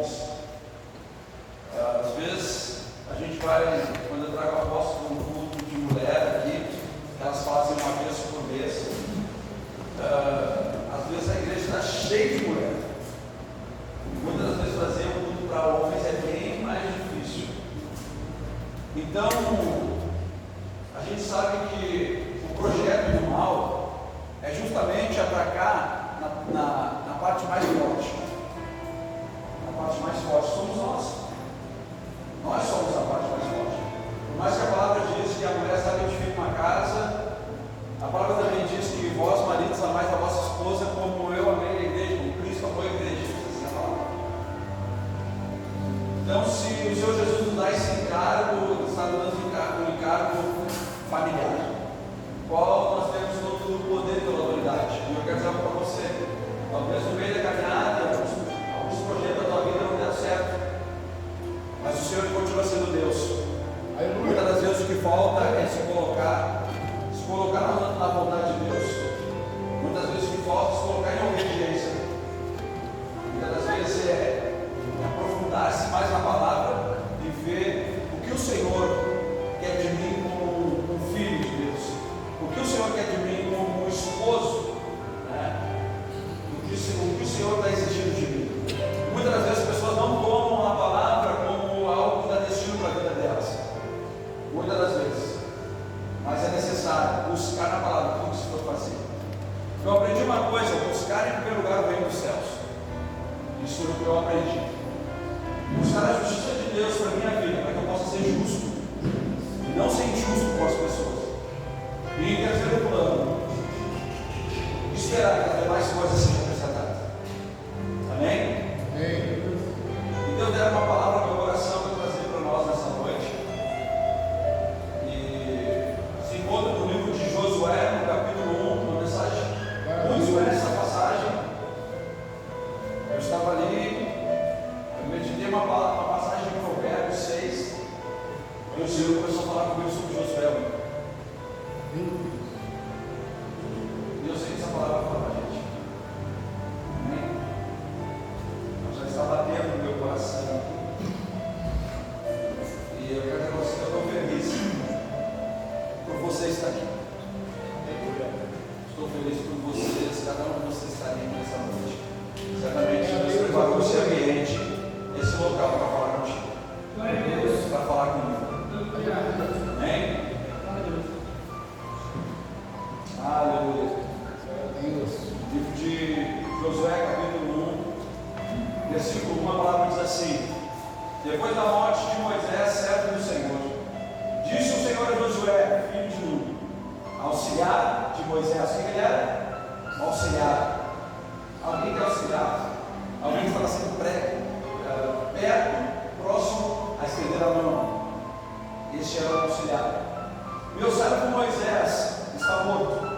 homens. Às vezes a gente vai, quando eu trago apóstolo para um culto de mulher aqui, elas fazem uma vez por mês. Às vezes a igreja está cheia de mulher. Muitas das vezes fazer um culto para homens é bem mais difícil. Então, a gente sabe que o projeto do mal é justamente atacar na parte mais forte. A parte mais forte somos nós. Nós somos a parte mais forte. Por mais que a palavra diz que a mulher sabe edificar uma casa, a palavra também diz que vós, maridos, amais a vossa esposa como eu amei a igreja, como Cristo amou a igreja. Assim é a palavra. Então, se o Senhor Jesus nos dá esse encargo, Ele está dando um encargo familiar, qual nós temos todo o poder e toda a autoridade. E eu quero dizer algo para você. Talvez no meio da caminhada, alguns projetos da tua vida não deram certo, mas o Senhor continua sendo Deus. Muitas das vezes o que falta é se colocar na vontade de Deus. Muitas vezes o que falta é se colocar em obediência. Muitas das vezes é aprofundar-se mais na palavra e ver o que o Senhor quer de mim como um filho de Deus, o que o Senhor quer de mim como um esposo, né? O que o Senhor está exigindo de mim. Muitas das vezes as pessoas não tomam a palavra como algo que dá destino para a vida delas. Muitas das vezes. Mas é necessário buscar na palavra tudo que se for fazer. Eu aprendi uma coisa: buscar em primeiro lugar o reino dos céus. Isso é o que eu aprendi. Buscar a justiça de Deus para a minha vida, para que eu possa ser justo e não ser injusto com as pessoas. E em terceiro plano, esperar que as demais coisas sejam acrescentadas. Amém? Amém. E Deus deu uma palavra no meu coração para trazer para nós nessa noite. E se encontra no livro de Josué, no capítulo 1, uma mensagem muito sobre essa passagem. Eu estava ali, eu meditei uma passagem de Provérbios 6, e o Senhor começou a falar comigo sobre Josué. E eu sei que essa palavra vai falar para a gente. Amém? Já está batendo no meu coração. E eu quero dizer para você que eu estou feliz por você estar aqui. Estou feliz por vocês, cada um de vocês estarem aqui nessa noite. Certamente Deus preparou esse ambiente, esse local para falar contigo. Deus para falar comigo. Amém? Aleluia. Livro de Josué, capítulo 1, versículo 1, a palavra diz assim: depois da morte de Moisés, servo do Senhor, disse o Senhor a Josué, filho de Nun, auxiliar de Moisés. O que ele era? Auxiliar. Alguém que é auxiliar, alguém que estava sendo perto, próximo a estender a mão. Este era o auxiliar. Meu servo Moisés está morto.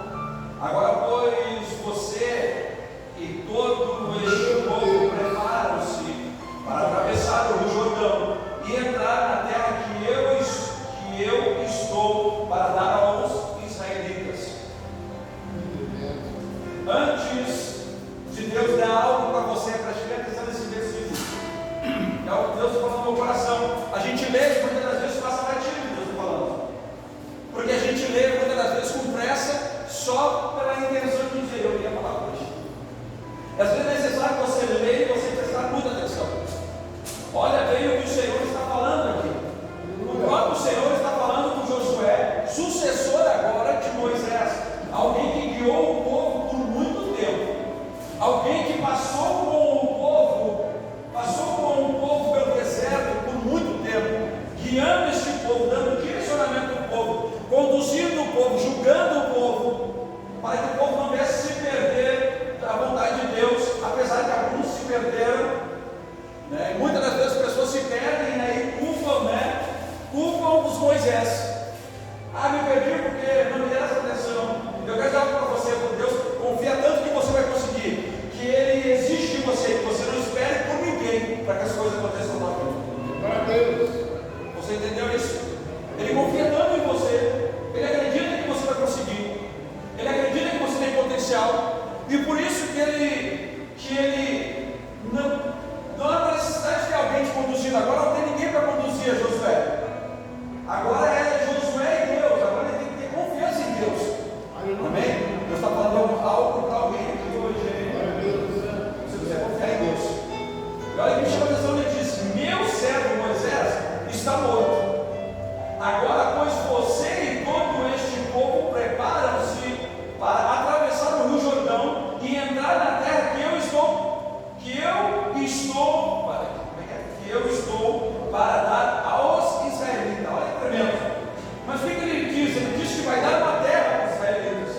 Agora, pois, você e todo este povo preparam-se para atravessar o Rio Jordão e entrar na terra que eu estou para dar aos israelitas. Antes de Deus dar algo para você, preste atenção nesse versículo. É o que Deus está falando no meu coração. A gente lê, muitas das vezes passa batido, Deus está falando. Porque a gente lê muitas das vezes com pressa, só pela intenção de dizer: eu li a palavra hoje. Às vezes é necessário que você leia e você prestar muita atenção. Olha bem o que o Senhor está falando aqui. O próprio Senhor está falando com Josué, sucessor agora de Moisés, alguém que guiou o povo por muito tempo, alguém que passou com o povo pelo deserto por muito tempo, guiando este povo, dando direcionamento ao povo, conduzindo o povo, julgando o povo, para que o povo não viesse se perder da vontade de Deus, apesar de alguns se perderam, né? Muitas das vezes as pessoas se perdem, né? E culpam os Moisés. Me perdi porque não me deram essa atenção. Eu quero dizer algo para você: porque Deus confia tanto que você vai conseguir, que Ele exige de você que você não espere por ninguém para que as coisas aconteçam na vida. Você entendeu isso? Ele confia tanto em você, Ele acredita que você vai conseguir, Ele acredita que você tem potencial, e por isso que Ele não há necessidade alguém te conduzindo, agora não tem ninguém para conduzir a Josué. Agora é Josué e Deus, agora ele tem que ter confiança em Deus. Amém? Deus está falando algo para alguém aqui hoje. Se você confiar em Deus. E olha que me chama a atenção, ele diz: meu servo Moisés está morto. Agora, pois você e todo este povo preparam-se para atravessar o Rio Jordão e entrar na terra que eu estou para dar aos israelitas. Olha que tremendo. Mas o que ele diz? Ele diz que vai dar uma terra para os israelitas.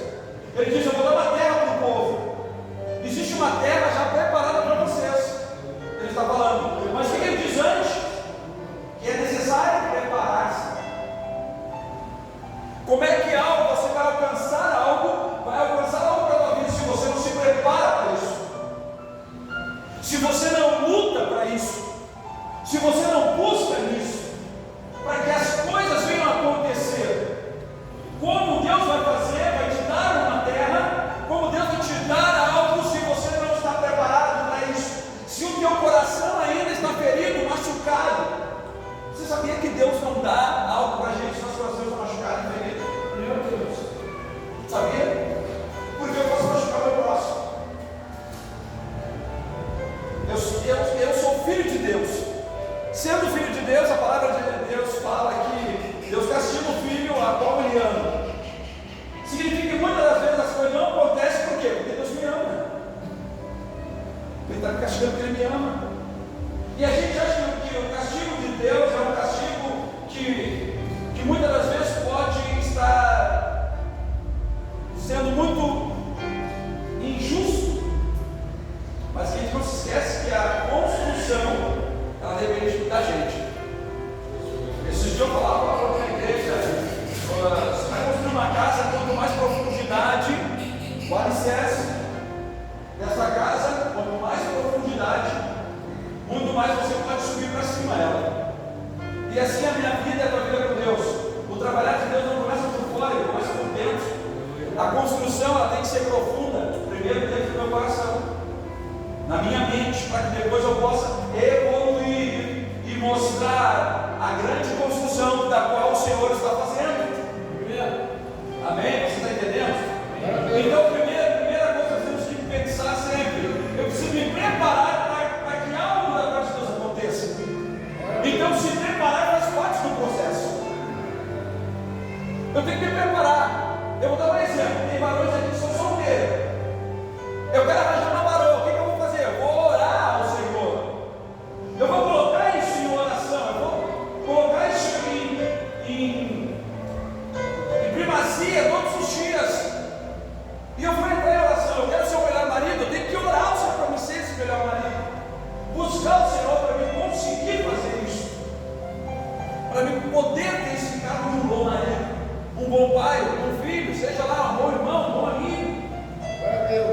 Ele diz: eu vou dar uma terra para o povo. Existe uma terra já preparada para vocês. Ele está falando. Mas o que ele diz antes? Que é necessário preparar-se. Como é que você vai alcançar algo para a tua vida se você não se prepara para isso? Se você não luta para isso? Se você não busca nisso, para que as coisas venham a acontecer, como Deus vai fazer, vai te dar uma terra, como Deus vai te dar algo se você não está preparado para isso, se o teu coração ainda está ferido, machucado. Você sabia que Deus não dá algo para a gente se nosso coração está machucado e ferido? Meu Deus, sabia? Porque eu posso machucar meu próximo. Eu sou filho de Deus. Sendo filho de Deus, a palavra de Deus fala que Deus castiga o filho a qual ele ama. Significa que muitas das vezes as coisas não acontecem por quê? Porque Deus me ama. Ele está me castigando porque Ele me ama. E a gente acha que o castigo de Deus é um castigo que muitas das vezes pode estar sendo muito injusto. Mas a gente não se esquece que a construção ela depende da gente. Esses dias eu falava na igreja: você vai construir uma casa, quanto mais profundidade, o alicerce dessa casa, quanto mais profundidade, muito mais você pode subir para cima dela. E assim a minha vida é a tua vida com Deus. O trabalhar de Deus não começa por fora, ele começa por dentro. A construção ela tem que ser profunda, primeiro dentro do meu coração, na minha mente, para que depois eu possa evoluir e mostrar a grande construção da qual o Senhor está fazendo. Amém? Você está entendendo? Então, a primeira coisa que nós temos que pensar sempre: eu preciso me preparar para que algo da parte de Deus aconteça. Então, se preparar faz parte do processo. Eu tenho que me preparar. Eu vou dar um exemplo: tem varões aqui que são solteiros. Eu quero arranjar uma varoa. O que eu vou fazer? Eu vou orar ao Senhor. Eu vou colocar isso em oração. Eu vou colocar isso em primazia todos os dias. E eu vou entrar em oração. Eu quero ser o melhor marido. Eu tenho que orar ao Senhor para me ser esse melhor marido. Buscar o Senhor para me conseguir fazer isso. Para me poder ter esse cara como um bom marido, um bom pai, um bom filho, seja lá um bom irmão, um bom amigo.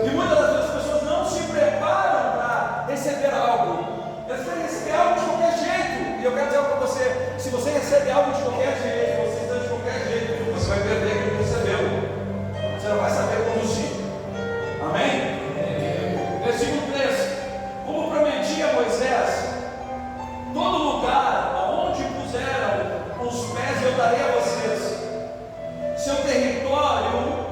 E muitas das vezes as pessoas não se preparam para receber algo. Elas querem receber algo de qualquer jeito. E eu quero dizer para você: se você recebe algo de qualquer jeito, você está de qualquer jeito, você vai perder aquilo que recebeu. Você não vai saber conduzir. Amém? Versículo 3: como prometi a Moisés, todo lugar aonde puseram os pés eu darei a vocês. Seu território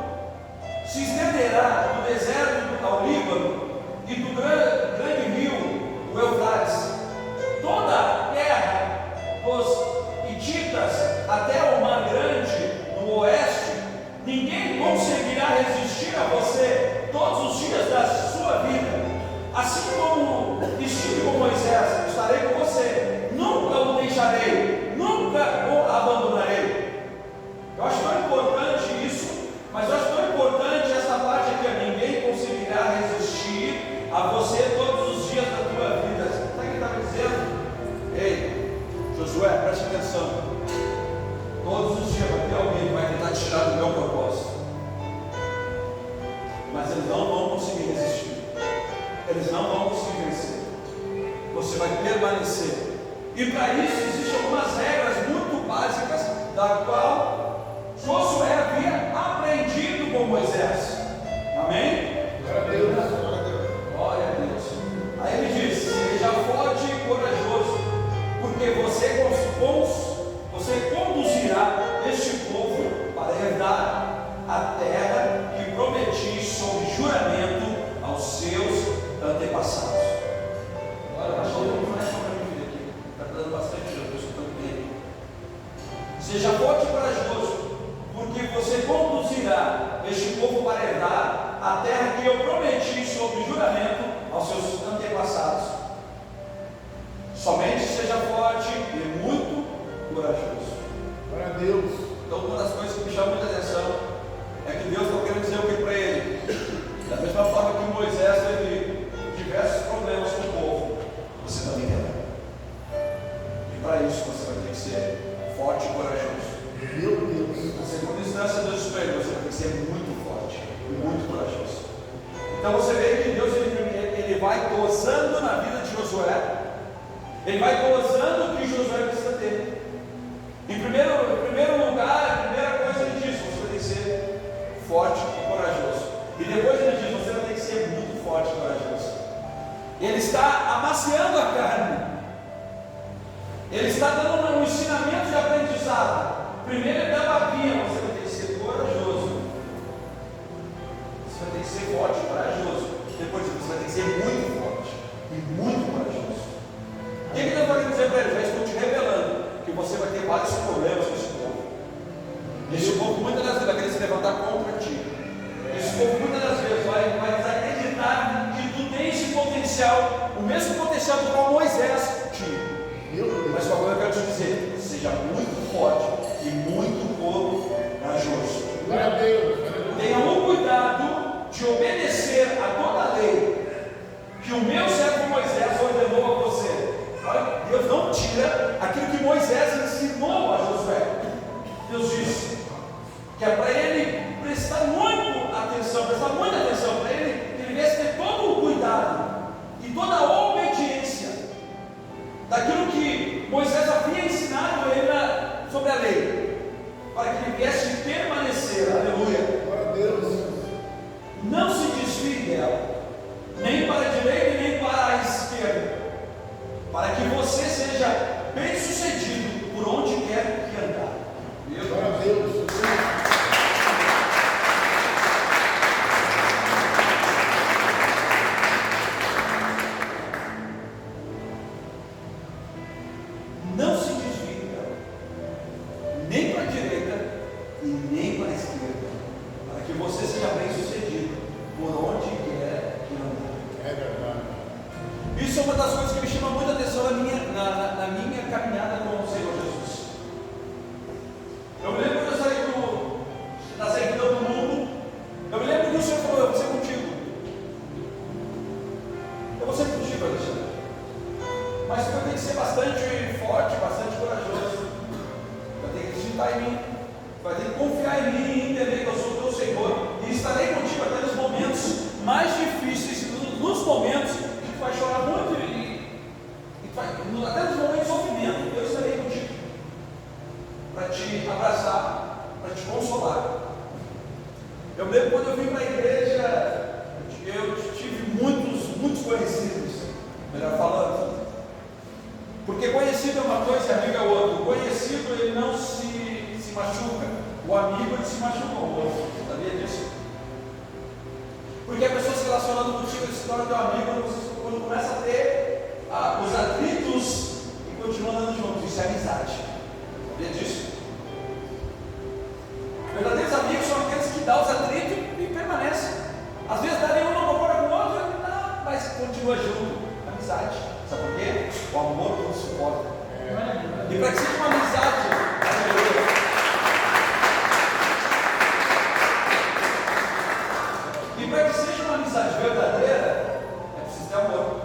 se estenderá do deserto ao Líbano e do grande rio, o Eufrates, toda a terra dos Hititas até o Mar Grande no oeste. Ninguém conseguirá resistir a você todos os dias da sua vida. Assim como estive com Moisés, estarei com você. Nunca o deixarei, nunca o abandonarei. Eu acho tão importante isso, mas eu acho tão importante essa parte aqui: ninguém conseguirá resistir a você todos os dias da tua vida. Sabe o que ele estava dizendo? Ei, Josué, preste atenção. Todos os dias vai ter alguém que vai tentar tirar do meu propósito, mas eles não vão conseguir resistir. Eles não vão conseguir vencer. Você vai permanecer. E para isso existem algumas regras muito básicas, da qual Josué havia aprendido com Moisés. Amém? Glória a Deus. Glória a Deus. Aí ele diz: seja forte e corajoso. Seja forte e corajoso, porque você conduzirá este povo para herdar a terra que eu prometi sob juramento aos seus antepassados. Somente seja forte e muito corajoso. Glória a Deus. Então, uma das coisas que me chama muita atenção é que Deus está querendo dizer o que para ele? Da mesma forma que Moisés teve diversos problemas com o povo, você também terá. E para isso você vai ter que ser forte e corajoso. Meu Deus. Na segunda instância, Deus espelho, você vai ter que ser muito forte e muito corajoso. Então você vê que Deus ele vai gozando na vida de Josué. Ele vai gozando o que Josué precisa ter. Em primeiro lugar, a primeira coisa ele diz: você vai ter que ser forte e corajoso. E depois ele diz: você vai ter que ser muito forte e corajoso. Ele está amaciando a carne. Ele está dando um ensinamento de aprendizado. Primeiro ele dá babinha: você vai ter que ser corajoso. Você vai ter que ser forte e corajoso. Depois você vai ter que ser muito forte e muito corajoso. O que Deus vai dizer para ele? Já estou te revelando que você vai ter vários problemas com esse povo. Esse povo muitas das vezes vai querer se levantar contra ti. Esse povo muitas das vezes vai desacreditar que tu tem esse potencial, o mesmo potencial do qual Moisés tinha. Mas uma coisa eu quero te dizer: seja muito forte e muito corajoso. Glória a Deus. Tenha um cuidado de obedecer a toda a lei que o meu servo Moisés ordenou a você. Olha, Deus não tira aquilo que Moisés ensinou a Josué. Deus disse que é para ele prestar muita atenção, para ele, que ele viesse ter todo o cuidado e toda a obediência daquilo que Moisés havia ensinado a ele sobre a lei, para que ele viesse permanecer. Aleluia. Glória a Deus. Não se desvie dela, nem para a direita nem para a esquerda, para que você seja bem sucedido por onde quer que andar. Glória a Deus. Não se desvie dela, nem para a direita e nem para a esquerda, para que você seja bem sucedido por onde quer que andar. É verdade. Isso é uma das coisas que me chama muita atenção na minha caminhada com o Senhor Jesus. Eu me lembro quando eu saí da servidão do mundo, eu me lembro que o Senhor falou: eu vou ser contigo. Eu vou ser contigo, Alexandre. Mas você vai ter que ser bastante forte, bastante corajoso. Vai ter que acreditar em mim. Vai ter que confiar em mim e entender que eu sou o teu Senhor. E estarei contigo até nos momentos mais difíceis, nos momentos que tu vai chorar muito até nos momentos de sofrimento. Eu estarei contigo para te abraçar, para te consolar. Eu lembro quando eu vim para a igreja, eu tive muitos conhecidos, melhor falando. Porque conhecido é uma coisa e amigo é outra. O conhecido ele não se machuca, o amigo ele se machuca o outro. Sabia disso? Porque a pessoa se relacionando contigo, ele se torna teu amigo quando começa a ter os atritos e continua andando juntos. Isso é amizade. Sabia disso? Verdadeiros amigos são aqueles que dão os atritos e permanecem. Às vezes dá nenhum não concorda com o outro, mas continua junto. Amizade. Sabe por quê? O amor tudo suporta. E para que seja uma amizade, e para que seja uma amizade verdadeira, é preciso ter amor.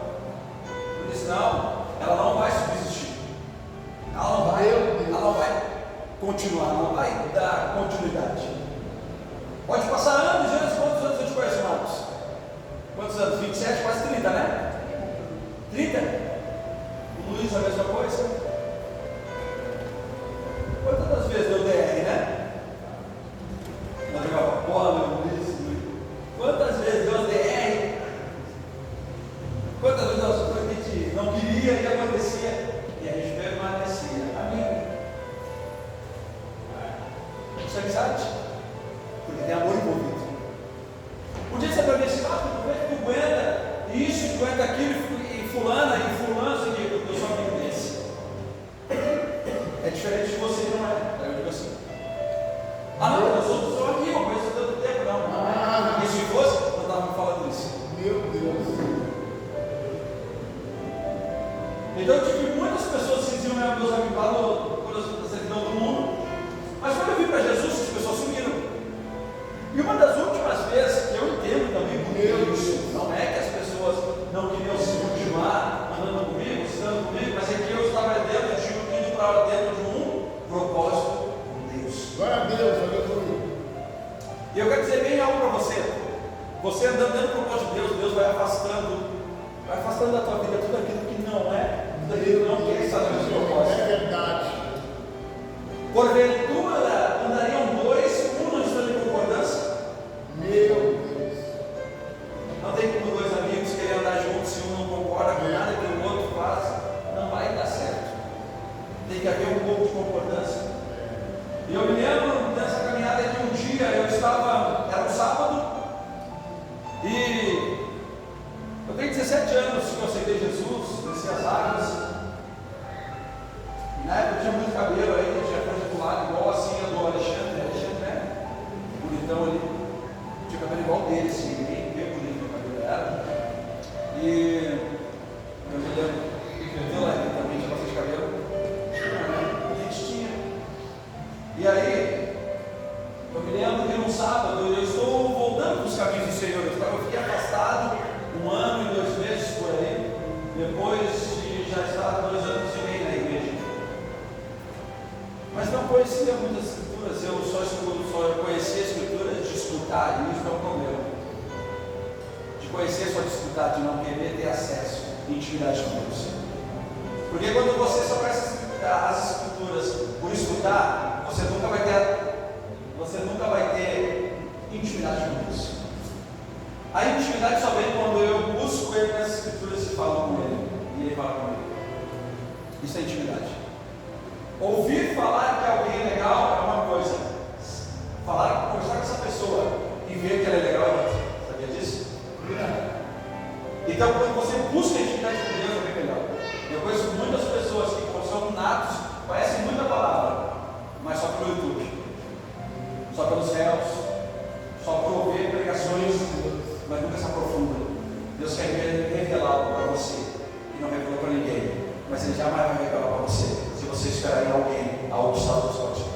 Porque senão ela não vai subsistir. Ela não vai continuar, não vai dar continuidade. Pode passar anos e anos. Quantos anos eu te conheço, Marcos? Quantos anos? 27, quase 30, né? 30? O Luiz a mesma coisa? Quantas vezes deu DR, né? Não jogava bola, meu Luiz. Quantas vezes deu DR? Quantas vezes a gente não queria e acontecia e a gente permanecia? Amigo. Isso é amizade. Porque tem amor envolvido. Podia ser para mim assim: tu aguenta isso, tu aguenta aquilo, e fulana, e fulano, assim, eu sou amigo desse. É diferente de você, não é? meus amigos lá na servidão do mundo. Mas quando eu vim para Jesus, as pessoas sumiram. E uma das últimas vezes que eu entendo também por isso, não é que as pessoas não queriam se continuar andando comigo, estando comigo, mas é que eu estava indo para dentro de um propósito com Deus. Glória a Deus, aleluia. E eu quero dizer bem algo para você. Você andando dentro do propósito de Deus, Deus vai afastando da tua vida tudo aquilo que não é, tudo aquilo que não quer estar no seu propósito. É verdade. Porventura andariam dois, um não estando em concordância? Meu Deus. Não tem como dois amigos querem andar juntos se um não concorda com nada que o outro faz, não vai dar certo. Tem que haver um pouco de concordância. E eu me lembro dessa caminhada que um dia era um sábado, e eu tenho 17 anos que eu aceitei Jesus, desci as águas. Na época eu tinha muito cabelo aí, eu tinha coisa do lado, igual assim a do Alexandre, né? Bonitão ali, tinha cabelo igual dele, assim, bem bonito o cabelo era. E eu me lembro, eu lá também tinha bastante cabelo. A gente tinha. E aí, eu me lembro que num sábado eu estou voltando para os caminhos do Senhor. Eu fiquei afastado 1 ano e 2 meses por aí, depois de já estar 2 anos e meio na igreja. Mas não conhecia muitas escrituras, eu só conhecia escrituras de escutar, e isso é um problema. De conhecer só de escutar, de não querer ter acesso e intimidade com Deus. Porque quando você só conhece as escrituras por escutar, você nunca vai ter intimidade com Deus. A intimidade só vem quando eu busco Ele nas escrituras e falo com Ele, e Ele fala comigo. Isso é intimidade. Ouvir falar que alguém é legal é uma coisa, conversar com essa pessoa e ver que ela é legal é outra. Sabia disso? Então, quando você busca a intimidade com Deus, é bem melhor. Eu conheço muitas pessoas que são natos, conhecem muita palavra, mas só pelo YouTube, só pelos réus, só por ouvir pregações, mas nunca se aprofunda. Deus quer revelar algo para você e não revelou para ninguém, mas Ele jamais vai revelar para você se você esperar em alguém algo que está do seu coração.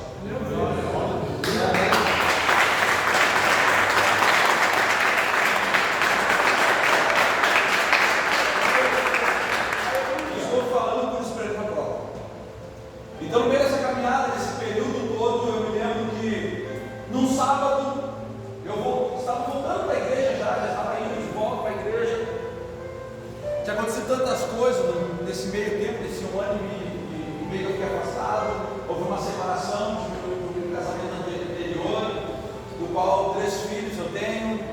Estou falando por experiência própria. Então, no meio dessa caminhada, desse período todo, eu me lembro que num sábado estava voltando para a igreja, já estava indo de volta para a igreja. Tinha acontecido tantas coisas nesse meio tempo, nesse 1 ano e meio que eu fiquei afastado. Houve uma separação de um casamento anterior, do qual 3 filhos eu tenho.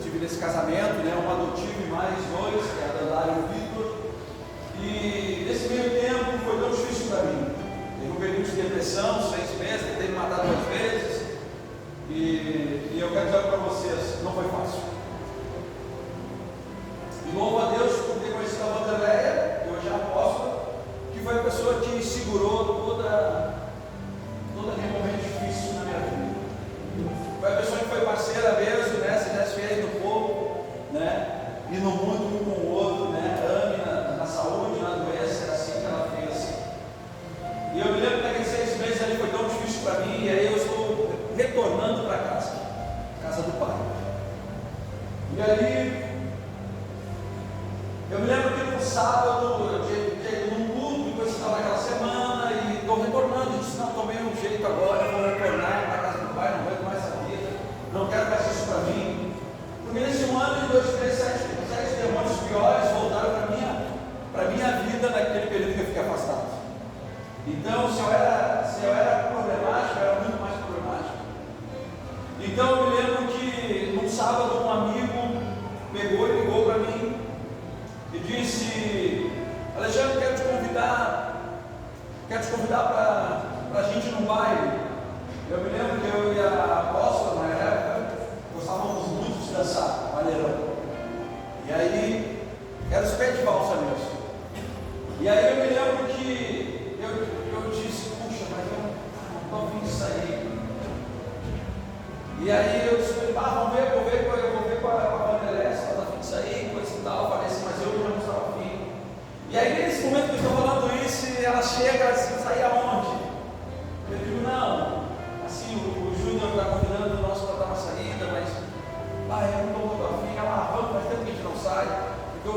Tive nesse casamento, né, um adotivo e mais 2, que é a Dandara e o Vitor. E nesse meio tempo foi tão difícil para mim. Teve um período de depressão, 6 meses, tentei me matar 2 vezes. E eu quero dizer para vocês, não foi fácil. E louvo a Deus por ter conhecido a Vanderleia, que hoje é apóstola, que foi a pessoa que segurou todo aquele momento difícil na minha vida. Foi a pessoa que foi parceira mesmo, né? Se desse fiéis no povo, né? E no mundo um com o outro, né? Ame na saúde, na doença, era assim que ela fez. E eu me lembro que naqueles 6 meses ali foi tão difícil para mim, e aí eu estou retornando para casa do Pai. E ali, eu me lembro que no sábado, eu cheguei num culto, depois estava naquela semana, e estou retornando, e disse, não, tomei um jeito agora, vou retornar para casa do Pai, não aguento mais essa vida, não quero mais isso para mim. Porque nesse 1 ano e 2 meses, 7 demônios piores voltaram para minha vida naquele período que eu fiquei afastado. Então, se eu era problemático, eu era muito mais problemático. Então, eu me lembro que num sábado um amigo pegou e ligou para mim e disse: Alexandre, quero te convidar para a gente ir num baile. Eu me lembro que eu e a apóstola, na época, gostávamos muito de dançar, maneirão. E aí, era os pés de valsa mesmo. E aí eu me lembro que eu disse, puxa, mas eu não estou afim de sair. E aí eu disse, vamos ver, eu vou ver com a Vanderleia, se ela está afim de sair, coisa e tal. Eu falei assim, mas eu não estava afim. E aí nesse momento que eu estou falando disse, ela chega, ela disse, sair aonde? Eu digo, não, assim, o Júnior está convidando nós para dar uma saída, mas eu não estou muito afim. Ela, vamos, faz tempo que a gente não sai. Porque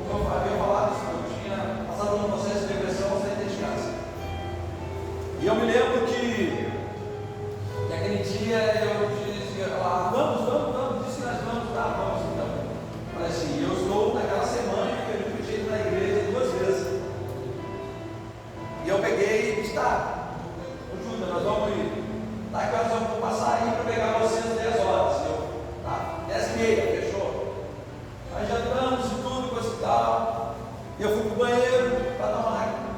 como eu havia falado, eu tinha passado por um processo de depressão, eu saí de casa. E eu me lembro que aquele dia eu dizia, ela, vamos, disse que nós vamos, vamos então. Falei assim, eu estou naquela semana que eu repeti na igreja 2 vezes. E eu peguei e disse, Júlia, nós vamos ir. Tá, que nós vamos passar aí para pegar vocês às 10 horas. Tá, 10h30, fechou? Aí jantamos e tudo, coisa e tal. E eu fui pro banheiro para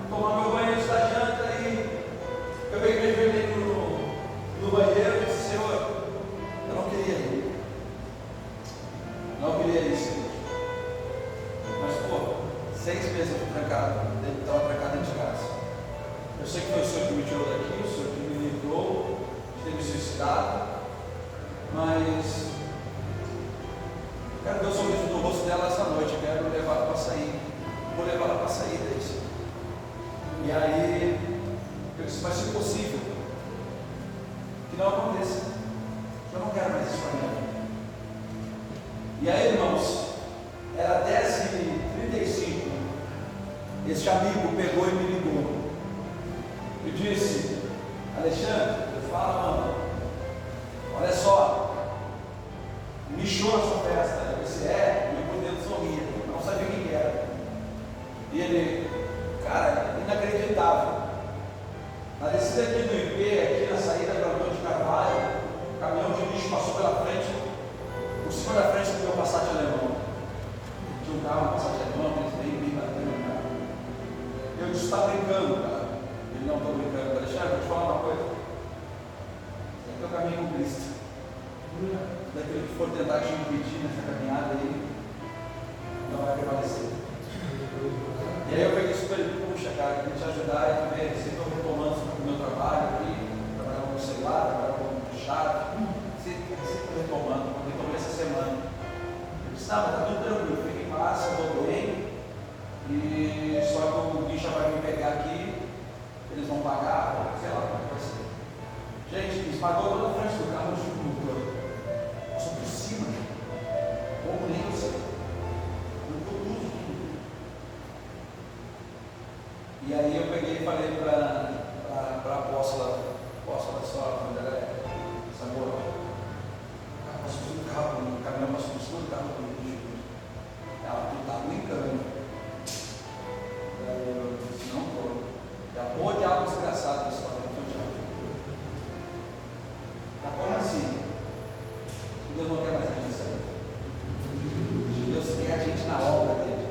tomar meu banheiro da janta. E eu peguei no banheiro e disse, Senhor, eu não queria ir. Não queria ir, Senhor. Mas, 6 meses eu fui trancado, estava trancado dentro de casa. Eu sei que foi o Senhor que me tirou daqui, o Senhor que me livrou de ter me suicidado, mas quero ver o sorriso do rosto dela essa noite, eu quero levá-la para sair, vou levá-la para sair disso. E aí, eu disse, mas se possível, que não aconteça, eu não quero mais isso para minha vida. E aí, irmãos, era 10h35, esse amigo pegou e me ligou. Eu disse, Alexandre, fala, mano, olha só, me show a sua festa. Eu disse, meu por dentro sorria, não sabia quem era. E ele, cara, inacreditável. Na descida aqui do IP, aqui na saída do Antônio de Carvalho, o caminhão de lixo passou pela frente, por cima da frente do meu Passat alemão. Tinha um carro, um Passat alemão, eles bem batendo no carro. Eu disse, está brincando, cara. Ele, não estou brincando. Alexandre, vou te falar uma coisa. Esse é o caminho com Cristo. Daquele que for tentar te impedir nessa caminhada aí, não vai prevalecer. E aí eu peguei super, puxa, cara, queria te ajudar e também, você estou retomando o meu trabalho aqui, trabalhando no celular, trabalhando no chat, você estou retomando, retomei essa semana. Eu disse, mas está tudo tranquilo, fique em paz, eu estou bem, e só que o bicho vai me pegar aqui, eles vão pagar, sei lá como é que vai ser. Gente, eles pagou toda a frente do carro junto com o motor. Passou por cima, como nem eu sei. Arrancou tudo. E aí eu peguei e falei para a apóstola, quando ela é Samuel, passou tudo o carro, o caminhão passou por cima do carro comigo. Ela, tu está brincando. Eu disse, não estou. É a boa diabo desgraçado da história do diabo. Tá como assim? Deus não quer mais a gente sair. Deus quer a gente na obra dele.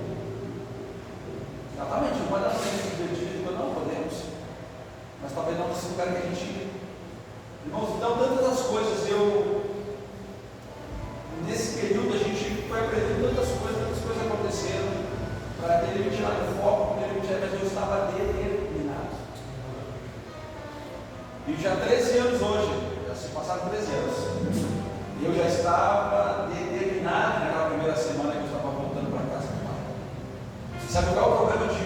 Exatamente, não pode dar frente divertido, não podemos. Mas talvez não nesse lugar que a gente. Irmãos, então tantas as coisas, nesse período a gente foi aprendendo tantas coisas aconteceram, para que ele me tirar do foco, porque ele me tirar, mas eu estava determinado. E já 13 anos hoje, já se passaram 13 anos. E eu já estava determinado naquela primeira semana que eu estava voltando para casa do pai. Sabe qual é o problema de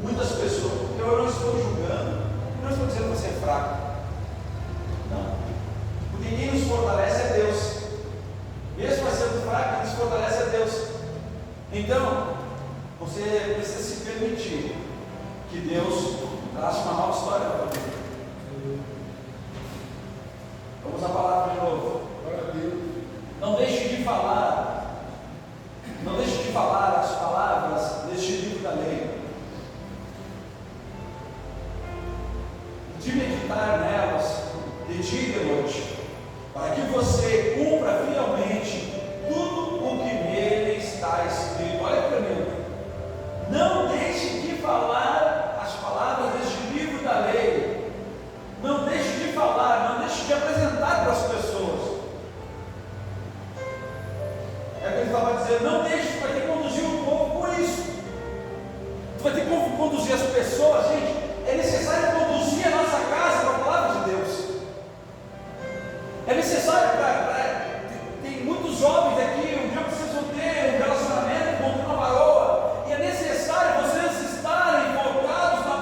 muitas pessoas? Porque eu não estou julgando, eu não estou dizendo que você é fraco. Não. Porque quem nos fortalece é Deus. Mesmo sendo fraco, quem nos fortalece é Deus. Então, você precisa se permitir que Deus traça uma nova história para você. Vamos à palavra de novo. Não deixe de falar as palavras deste livro da lei, de meditar nelas de dia e de noite, para que você cumpra fielmente tudo o que nele está escrito. Olha para mim. Não deixe de falar as palavras deste livro da lei. Não deixe de falar, não deixe de apresentar para as pessoas. É o que ele estava dizendo, não deixe, tu vai ter que conduzir o povo por isso. Tu vai ter que conduzir as pessoas, gente. É necessário conduzir a nossa casa com a palavra de Deus. É necessário tem muitos jovens aqui, um dia precisam ter um relacionamento com uma varoa, e é necessário vocês estarem focados na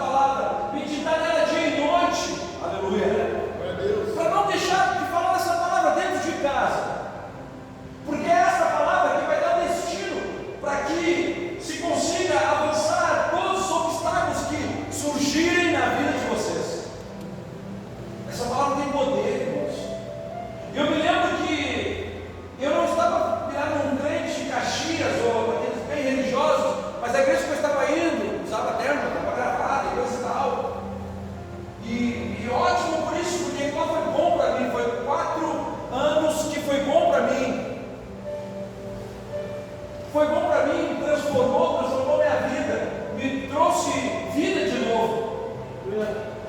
trouxe vida de novo.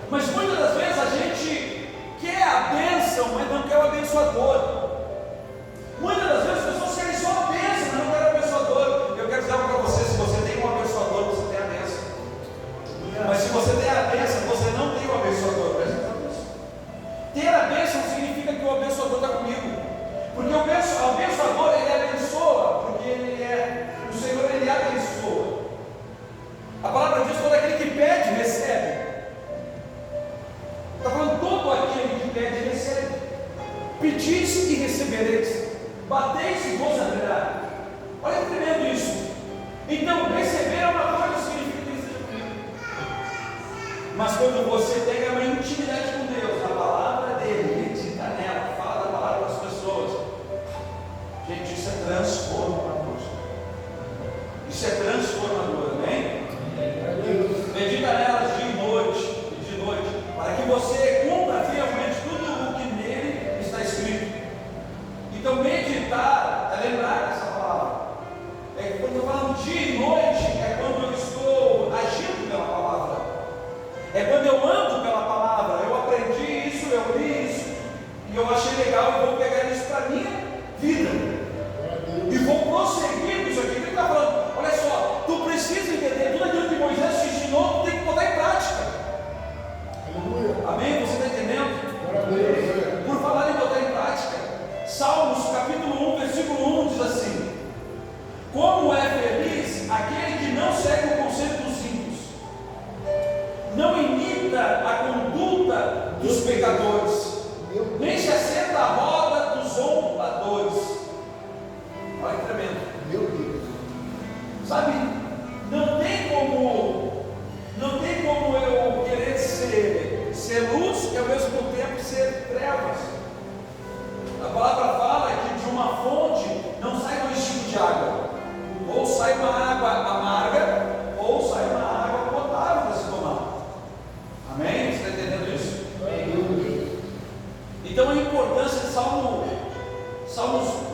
Mas muitas das vezes a gente quer a bênção, mas não quer o abençoador. Muitas das vezes as pessoas querem só a bênção, mas não querem o abençoador. Eu quero dizer algo para você: se você tem um abençoador, você tem a bênção. Mas se você tem a bênção, você não tem o abençoador. Presta atenção nisso. Ter a bênção significa que o abençoador está comigo. Porque o abençoador, ele abençoa, porque ele é, o Senhor, ele abençoa. A palavra diz: todo aquele que pede, recebe. Está falando todo aquele que pede, recebe. Pedis e recebereis. Bateis e vos abrirá. Olha que tremendo isso. Então, receber é uma coisa, significa que ele esteja comigo. Mas quando você tem uma intimidade com Deus, a palavra dele, medita nela, fala da palavra para as pessoas, gente, isso é transformador. Isso é transformador, amém? Medita nelas dia e noite, para que você cumpra fielmente tudo o que nele está escrito. Então, meditar é lembrar dessa palavra. É que quando eu estou falando dia e noite, é quando eu estou agindo pela palavra. É quando eu ando pela palavra. Eu aprendi isso, eu li isso, e eu achei legal, e vou pegar isso para a minha vida. E vou prosseguir com isso aqui. Ele está falando: olha só, tu precisa entender tudo aquilo que Moisés te ensinou, tu tem que botar em prática. Amém? Você está entendendo? Por falar em botar em prática, Salmos capítulo 1, versículo 1 diz assim: como é feliz aquele que não segue o conselho dos ímpios, não imita a conduta dos pecadores, nem se assenta à roda dos zombadores. Olha que tremendo. Meu Deus. Sabe, não tem como eu querer ser luz e ao mesmo tempo ser trevas. A palavra fala que de uma fonte não sai dois tipos de água. Ou sai uma água amarga, ou sai uma água potável para se tomar. Amém? Você está entendendo isso? Amém. Então a importância de Salmos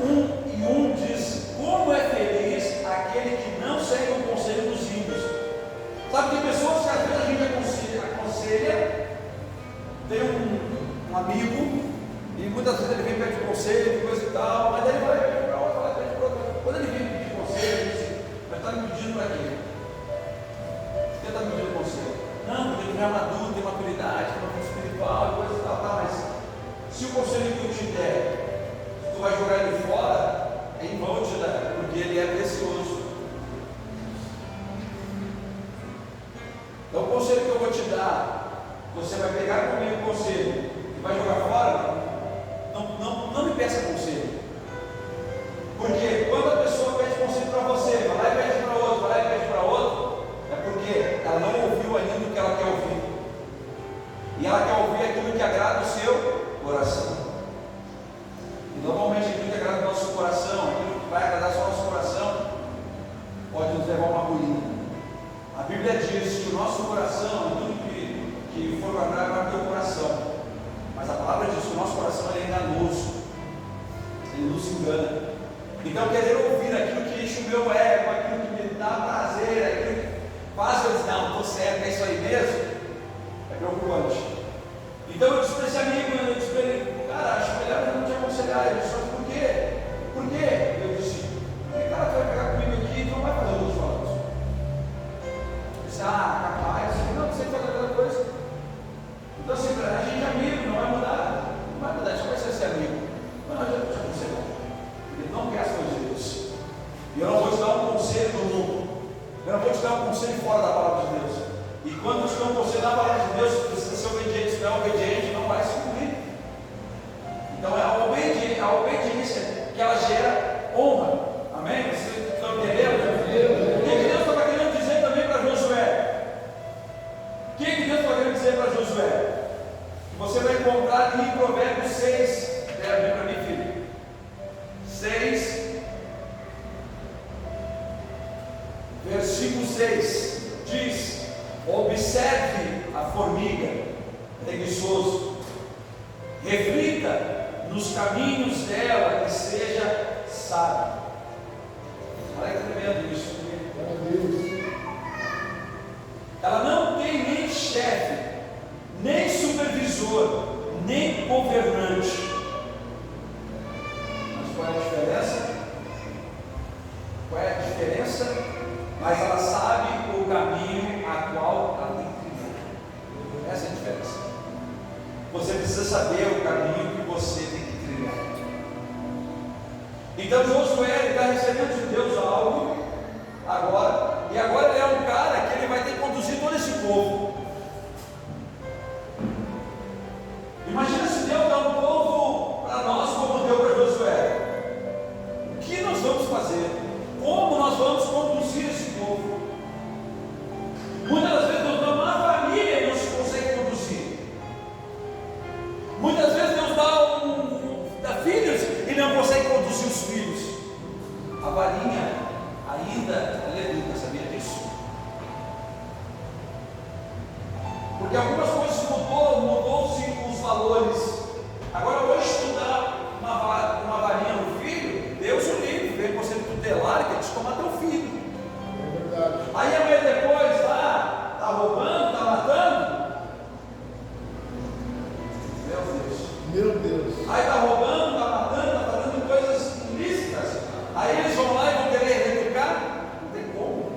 1:1 diz: como é feliz aquele que não segue o conselho dos ímpios. Sabe, tem pessoas que às vezes a gente aconselha, tem um amigo, e muitas vezes ele vem pedir conselho, coisa e tal, mas daí ele vai para outra, vai pedir para outra. Quando ele vem pedir conselho, ele diz: mas está me pedindo para quê? Por que está me pedindo conselho? Não, porque tu já é maduro, tem maturidade, tem uma vida espiritual, coisa e tal, tá, mas se o conselho que eu te der, tu vai jogar ele fora, é em vão te dar, porque ele é precioso. Então o conselho que eu vou te dar, você vai pegar comigo o conselho e vai jogar fora, não me peça conselho. Porque quando a pessoa pede conselho para você, vai lá e pede para outro, vai lá e pede para outro, é porque ela não ouviu ainda o que ela quer ouvir. E ela quer ouvir aquilo que agrada o seu coração. E normalmente aquilo que agrada o nosso coração, aquilo que vai agradar só o nosso coração, pode nos levar a uma ruína. A Bíblia diz que o nosso coração, tudo que for agradar vai ter o coração. Mas a palavra diz que o nosso coração é enganoso. Ele nos engana. Então querer ouvir aquilo que enche o meu ego, aquilo que me dá prazer, aquilo que faz eu dizer: não, estou certo, é isso aí mesmo, é preocupante. Então eu disse para esse amigo, eu disse para ele: cara, acho melhor eu não te aconselhar. Ele disse: por quê? Por quê? Eu disse: porque cara, tu vai pegar comigo aqui e não vai fazer os fatos. Ele disse: capaz, não sei fazer aquela coisa. Então assim, a gente é amigo, não vai mudar, só vai ser amigo. Mas não adianta te aconselhar, porque não quer as coisas de Deus. E eu não vou te dar um conselho do mundo, eu não vou te dar um conselho fora da palavra de Deus. E quando eu te dou um conselho na palavra de Deus, precisa ser obediente. Se não é obediente, não vai se cumprir. Então é a obediência que ela gera honra. Amém? Vocês estão entendendo? O que Deus estava querendo dizer também para Josué? O que Deus estava querendo dizer para Josué? Você vai encontrar em Provérbios 6, abrir para mim, filho. 6, versículo 6, diz: observe a formiga, preguiçoso, reflita nos caminhos dela e seja sábio. Olha que tremendo isso. ela não tem nem chefe, nem supervisor, nem governante. Mas qual é a diferença? Qual é a diferença? Mas ela sabe o caminho a qual ela tem que trilhar. Essa é a diferença. Você precisa saber o caminho que você tem que trilhar. Então Josué está recebendo de Deus algo agora, e agora ele é um cara que ele vai ter que conduzir todo esse povo. Imagina se Deus dá um povo para nós como deu para Josué. O que nós vamos fazer? Como nós vamos conduzir esse povo? Muitas das vezes Deus dá uma família e não se consegue conduzir. Muitas vezes Deus dá filhos e não consegue conduzir os filhos. A varinha ainda ela educa, sabia disso? Porque algumas coisas mudou-se os valores. Agora hoje tu dá uma varinha no filho, Deus o livre, vem você tutelar e quer te tomar teu filho. É verdade. Aí a mãe depois lá, está roubando, está matando. Meu Deus. Aí está roubando, está matando, está fazendo coisas ilícitas. Aí eles vão lá e vão querer reeducar. Não tem como.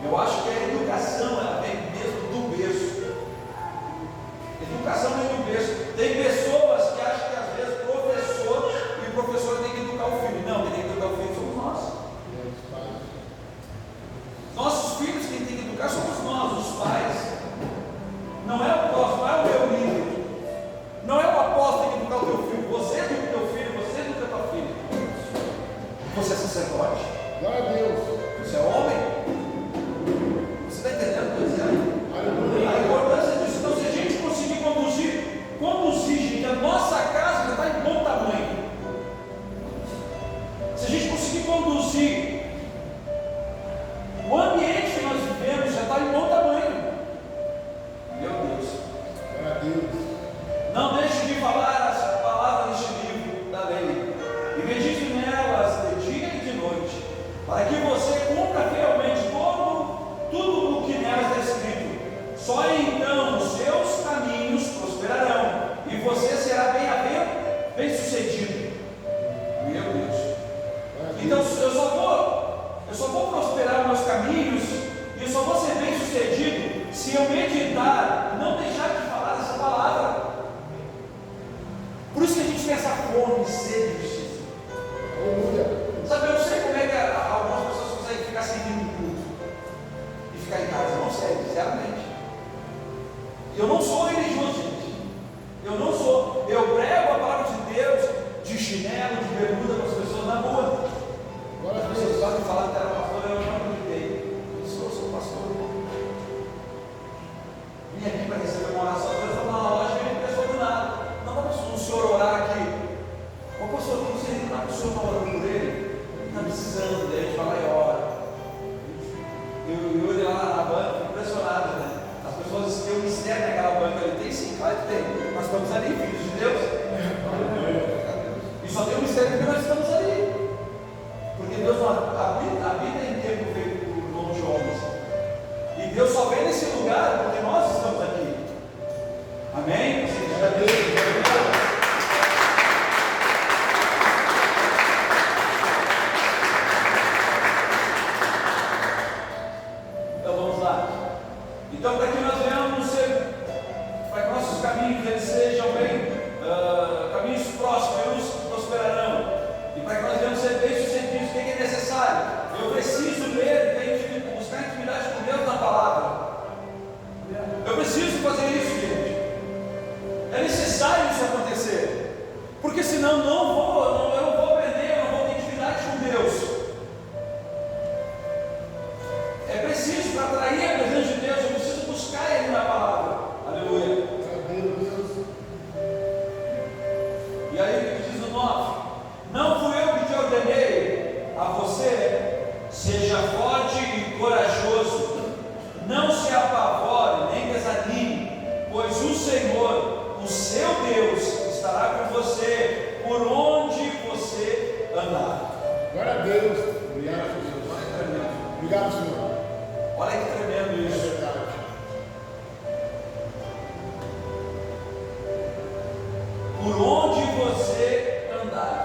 Eu acho que a educação ela vem mesmo do berço. Educação vem do berço. Tem pessoas que acham que às vezes o professor tem que educar o filho. Não, quem tem que educar o filho somos nós. Nossos filhos quem tem que educar somos nós, os pais. Não é o apóstolo, não é o meu líder. Não é o apóstolo que tem que educar o teu filho. Você educa o teu filho, você educa a tua filha. Você é sacerdote. Glória a Deus. Você é homem. Você está entendendo o que eu estou dizendo? Aleluia. A importância disso. Então, se a gente conseguir conduzir, gente, a nossa casa já está em bom tamanho. Se a gente conseguir conduzir o ambiente que nós vivemos, já está em bom tamanho. Meu Deus. Glória a Deus. Não deixe de falar as palavras deste livro da lei e medite nelas de dia e de noite, para que você cumpra fielmente tudo o que nela está escrito. Só então os seus caminhos prosperarão e você será bem sucedido. Meu Deus. Então eu só vou prosperar meus caminhos e eu só vou ser bem sucedido se eu meditar e não deixar de falar essa palavra. Por isso que a gente tem essa fome, sede de justiça. Aleluia. Sabe, eu não sei como é que algumas pessoas conseguem ficar sem vir no culto e ficar em casa. Eu não sei, sinceramente. Eu não sou religioso, gente. Eu não sou. Eu prego a palavra de Deus de chinelo, de bermuda para as pessoas na rua. Glória a As pessoas Deus. podem falar que era pastor, eu não acreditei. Eu sou pastor. Vim aqui para receber uma oração, às vezes eu vou na loja e vem pessoa do nada. Não dá para o senhor orar aqui. Ô pastor, não sei, não dá para o senhor estar orando por ele? Ele está precisando, daí a gente vai lá e ora. Eu olhei lá na banca, fico impressionado, né? As pessoas têm um mistério naquela banca ali. Tem sim, claro que tem. Nós estamos ali, filhos de Deus. E só tem um mistério porque nós estamos ali. Porque Deus não habita em tempo feito por mão de homens. E Deus só vem nesse lugar porque nós estamos aqui. Amém? Glória a Deus. Então vamos lá. Então, para que nós venhamos para que nossos caminhos eles sejam caminhos prósperos, prosperarão. E para que nós venhamos ser bem-sucedidos, o que é necessário? Eu preciso ler, buscar intimidade com Deus na palavra. Eu preciso fazer isso, gente. É necessário isso acontecer. Porque senão eu não vou aprender, eu não vou ter intimidade com Deus. É preciso, para atrair a presença de Deus, eu preciso buscar Ele na palavra. Aleluia. Glória a Deus. E aí o que diz o 9? Não fui eu que te ordenei a você, seja forte e corajoso, não se apavore nem desanime, pois o Senhor, o seu Deus, estará com você por onde você andar. Glória a Deus. Obrigado, Jesus. Obrigado, Senhor. Olha que tremendo isso. Por onde você andar.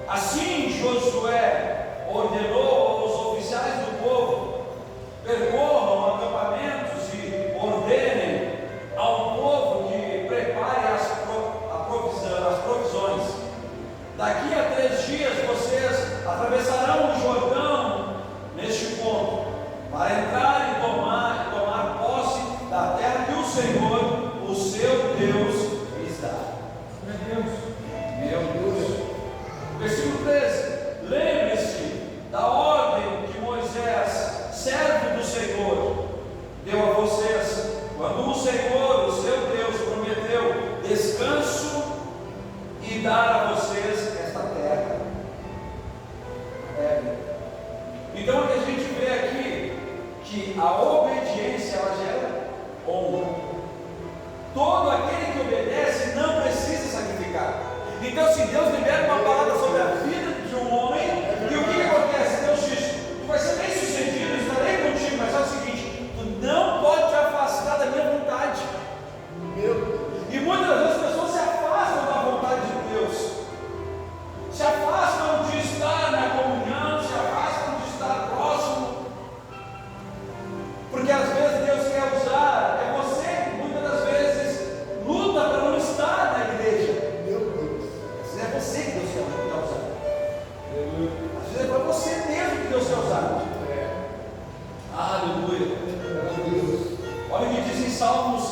Assim Josué ordenou aos oficiais do povo: percorram acampamentos e ordenem ao povo que prepare as provisões. Daqui a 3 dias vocês atravessarão o Jordão neste ponto, para entrar e tomar posse da terra que o Senhor, o seu Deus, lhes dá. Meu Deus. Versículo 13. Lembre-se da ordem que Moisés, servo do Senhor, deu a vocês, quando o Senhor, o seu Deus, prometeu descanso e dar a vocês esta terra. Então o que a gente vê aqui, que a obediência ela gera honra. Todo aquele que obedece não precisa sacrificar. Então, se Deus libera uma palavra sobre a vida de um homem, e o que acontece? Deus diz: tu vai ser bem sucedido, eu estarei contigo, mas é o seguinte, tu não pode te afastar da minha vontade. E muitas vezes as pessoas se afastam da vontade de Deus, se afastam de estar na comunhão, se afastam de estar próximo, porque às vezes Deus quer usar, é você que muitas das vezes luta para não estar na igreja. É você que Deus quer usar. Às vezes é para você mesmo que Deus quer usar. Aleluia. Olha o que diz em Salmos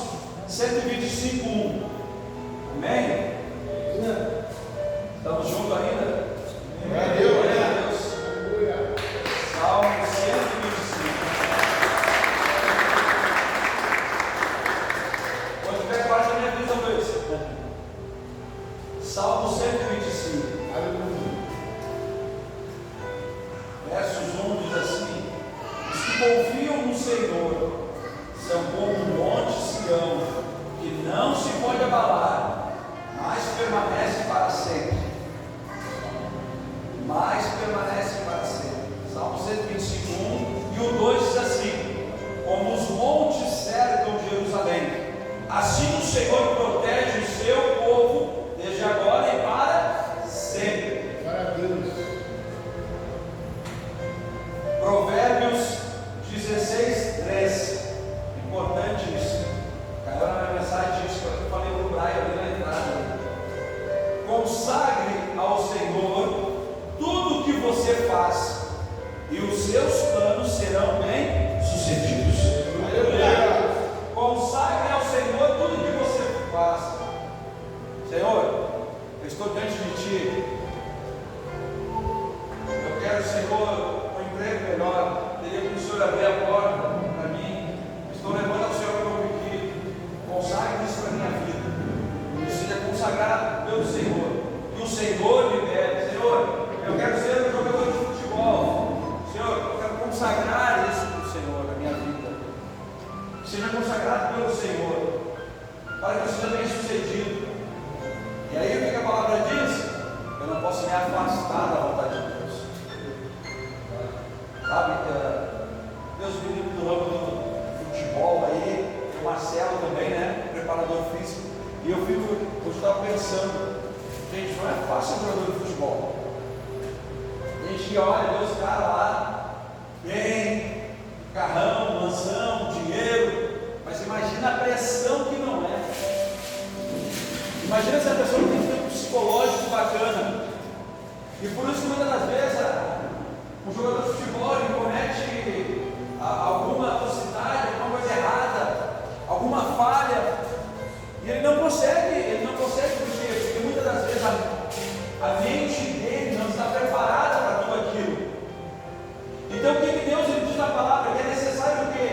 125:1. Amém? Estamos juntos ainda? Glória a Deus. Glória a Deus. Salmo 125. Quando tiver quase na minha vida, Luiz. Salmo 125. Versos 1 diz assim: os que confiam no Senhor são como um monte Sião, que não se pode abalar, mas permanece para sempre. Mas permanece para sempre. Salmo 125:1 e o 2 diz assim: como os montes cercam Jerusalém, assim o Senhor protege o seu povo desde agora e para sempre. Glória a Deus. Provérbios 16:3. Importante isso. Caiu na minha mensagem isso que eu falei para o Brian ali na entrada. Consagre ao Senhor tudo o que você faz, e os seus planos serão bem sucedidos. Aleluia. Consagre ao Senhor tudo o que você faz. Senhor, eu estou diante de Ti. Eu quero, Senhor, um emprego melhor. Teria que o Senhor abrir a porta para mim. Estou levando ao Senhor o meu pedido. Consagre isso para a minha vida. Que seja consagrado pelo Senhor. Que o Senhor libere. Senhor, eu quero ser um jogador de futebol. Senhor, eu quero consagrar isso para o Senhor na minha vida. Que seja consagrado pelo Senhor, para que eu seja bem sucedido. E aí o que a palavra diz? Eu não posso me afastar da vontade de Deus. Sabe, Deus me livre do ramo do futebol aí, o Marcelo também, né? Preparador físico. E eu estava pensando, gente, não é fácil ser jogador de futebol. A gente olha, vê os caras lá, bem, carrão, mansão, dinheiro, mas imagina a pressão que não é. Imagina se a pessoa tem que ter um psicológico bacana. E por isso que muitas das vezes um jogador de futebol ele comete alguma atrocidade, alguma coisa errada, alguma falha, e ele não consegue porque muitas das vezes a mente dele não está preparada para tudo aquilo. Então o que Deus ele diz na palavra? Que é necessário o quê?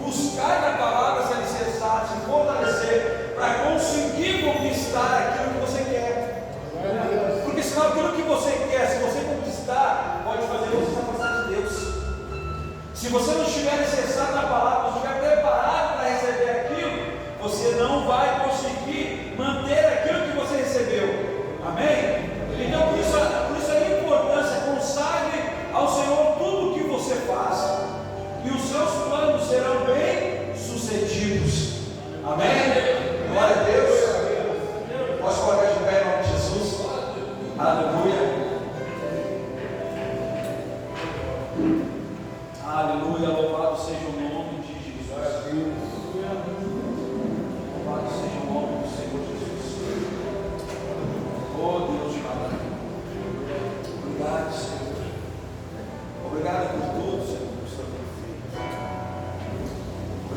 Buscar na palavra se alicerçar, se fortalecer, para conseguir conquistar aquilo que você quer. Porque senão aquilo que você quer, se você conquistar, pode fazer você se afastar de Deus.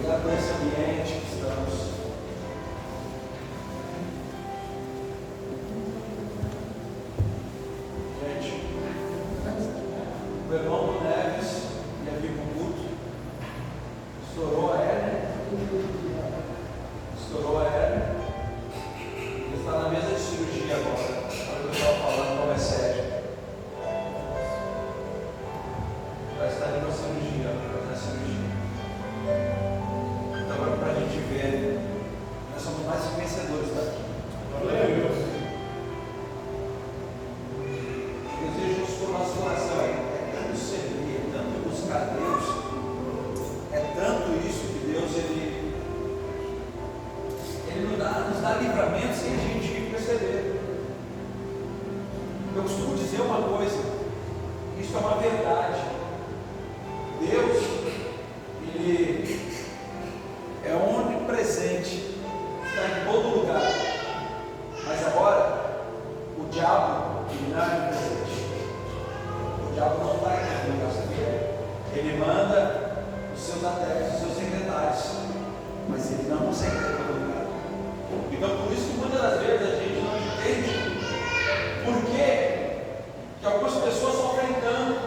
Obrigado por esse ambiente que estamos. Gente, o irmão do Neves ia vir para o culto, estourou a hérnia, ele está na mesa de cirurgia agora. Olha o que eu estava falando, não é sério. Vai estar indo para cirurgia, vai fazer a cirurgia. Então, agora para a gente ver, nós somos mais que vencedores daqui. Desejos por nosso coração é tanto servir, é tanto buscar Deus, é tanto isso que Deus Ele nos dá livramento sem a gente perceber. Eu costumo dizer uma coisa, isso é uma verdade. Deus, Ele é onipresente, está em todo lugar, mas agora o diabo, ele não é onipresente. O diabo não está em todo lugar, sabia? Ele manda os seus adeptos, os seus secretários, mas ele não consegue estar em todo lugar. Então, por isso que muitas das vezes a gente não entende por que algumas pessoas sofrem tanto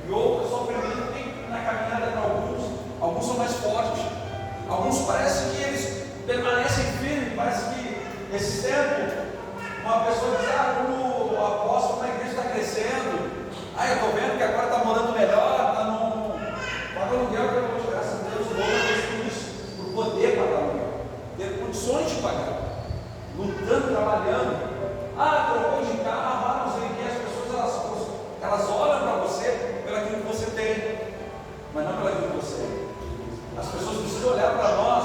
e outras sofrem muito na caminhada para alguns são mais fortes, alguns parece que eles permanecem firmes, parece que esse tempo, uma pessoa diz, como o apóstolo na igreja está crescendo, eu estou vendo que agora está morando melhor, está num paga aluguel, que eu vou graças a Deus, louvo a Deus por isso, por poder pagar aluguel, ter condições de pagar, lutando, trabalhando, trocou de carro, não sei o que, as pessoas elas olham para você pelo aquilo que você tem, mas não pelo aquilo que você é. As pessoas precisam olhar para nós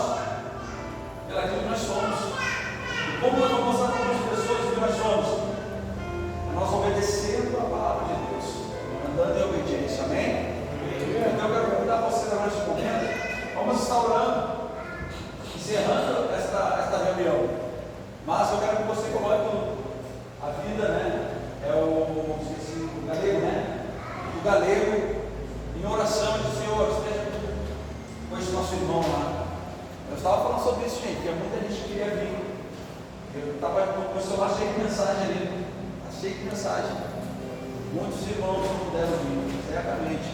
pelo aquilo que nós somos. E como nós vamos mostrar para algumas pessoas o que nós somos? Nós obedecendo a palavra de Deus, andando em obediência, amém? Então eu quero convidar você neste momento, vamos estar orando, encerrando esta reunião, mas eu quero que você coloque a vida, né? É o galego, né? O galego em oração, e diz, Senhor, esteja com esse nosso irmão lá. Eu estava falando sobre isso, gente, porque muita gente queria vir. Eu estava com o celular cheio de mensagem ali, cheio de mensagem. Muitos irmãos não puderam vir, certamente.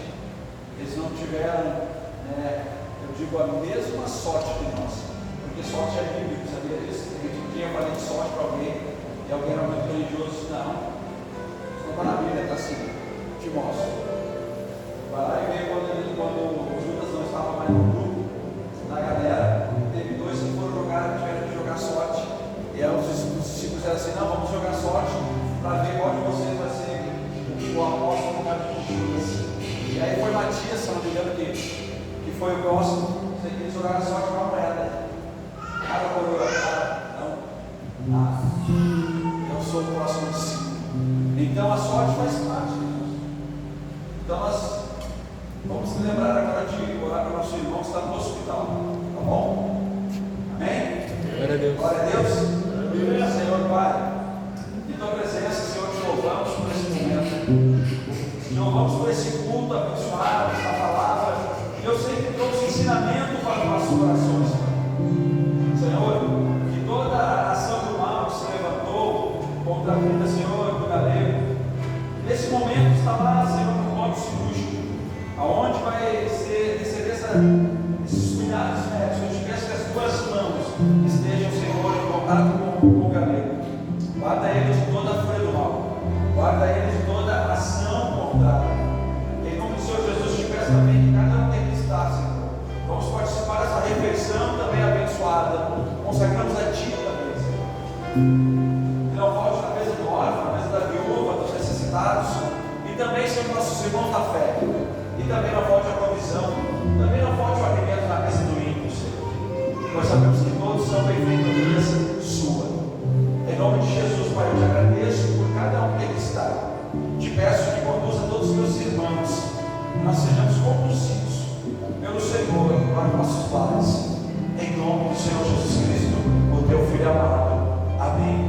Eles não tiveram, eu digo, a mesma sorte que nós, porque sorte é bíblica, sabia disso? A gente um dia falei de sorte para alguém, e alguém era muito religioso, não. Isso não está na Bíblia, está assim, te mostro. Vai lá e vê quando o Judas não estava mais no grupo da galera, teve dois que foram jogar, tiveram que jogar sorte. E aí os discípulos disseram assim, não, vamos jogar sorte para ver qual de vocês vai ser o apóstolo no caminho de Judas. E aí foi Matias, se não me engano, que foi o próximo, que eles jogaram sorte com a moeda. Cada coroa, não. Eu sou o próximo discípulo. Então a sorte faz parte. Então nós vamos se lembrar agora de orar para o nosso irmão que está no hospital, tá bom? Amém? Glória a Deus. Glória a Deus. Senhor Pai, em tua presença, Senhor, te louvamos por esse momento. Te louvamos por esse culto abençoado, essa palavra. E eu sei que trouxe ensinamento para os nossos corações, Senhor. Que toda a ação do mal que se levantou contra a vida, Senhor, do galego, nesse momento está lá, Senhor, no bloco cirúrgico, aonde vai receber esses cuidados médicos. Eu te peço que as tuas mãos estejam, Senhor, em contato com o galego. Guarda ele de toda a fúria do mal, guarda ele de toda a ação contrária. Em nome do Senhor Jesus, te peço também que cada um tem que estar, Senhor. Vamos participar dessa refeição também abençoada. Consagramos a Ti também, Senhor. Que não falte na mesa do órfão, na mesa da viúva, dos necessitados. E também, Senhor, nossos irmãos da fé. E também não falte a provisão. Também não falte o alimento na mesa do ímpio, Senhor. Nós sabemos que todos são benfeitorias sua. Em nome de Jesus, Pai, eu te agradeço por cada um que aqui está. Te peço que conduza todos os meus irmãos. Nós sejamos conduzidos pelo Senhor para os nossos lares. Em nome do Senhor Jesus Cristo, o teu Filho amado. Amém.